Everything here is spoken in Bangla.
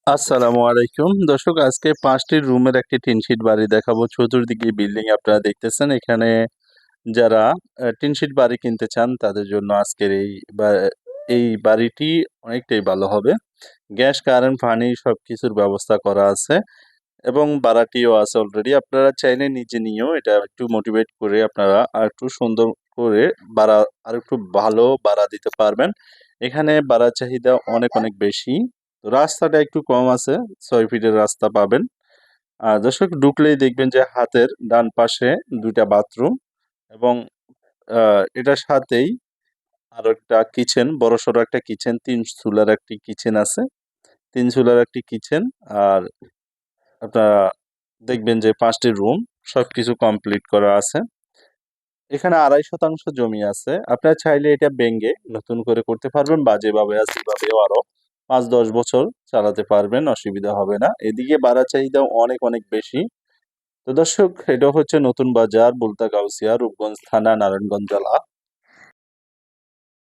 আসসালামু আলাইকুম দর্শক, আজকে 5টি রুমের একটি টিন শিট বাড়ি দেখাবো। চতুর্দিকে বিল্ডিং আপনারা দেখতেছেন। এখানে যারা টিন শিট বাড়ি কিনতে চান তাদের জন্য আজকের এই বাড়িটি অনেকটাই ভালো হবে। গ্যাস, কারেন্ট, পানি সবকিছুর ব্যবস্থা করা আছে এবং ভাড়াটিও আছে অলরেডি। আপনারা চাইলে নিজে নিয়েও এটা একটু মোটিভেট করে আপনারা আরেকটু সুন্দর করে ভাড়া আরেকটু ভালো ভাড়া দিতে পারবেন। এখানে ভাড়ার চাহিদা অনেক অনেক বেশি। তো রাস্তাটা একটু কম আছে, 6 ফিটের রাস্তা পাবেন। আর দর্শক, ঢুকলেই দেখবেন যে হাতের ডান পাশে 2টা বাথরুম এবং এটার সাথেই আরো একটা কিচেন, বড়সড় একটা কিচেন, 3 চুলার একটি কিচেন আছে। 3 চুলার একটি কিচেন। আর আপনারা দেখবেন যে 5টি রুম, সবকিছু কমপ্লিট করা আছে। এখানে 2.5 শতাংশ জমি আছে। আপনারা চাইলে এটা ভেঙে নতুন করে করতে পারবেন বা যেভাবে আছে সেভাবেও আরো 5-10 বছর চালাতে পারবেন, অসুবিধা হবে না। এদিকে ভাড়া চাহিদাও অনেক অনেক বেশি। তো দর্শক, এটা হচ্ছে নতুন বাজার, বুলতা গাউসিয়া, রূপগঞ্জ থানা, নারায়ণগঞ্জ জেলা।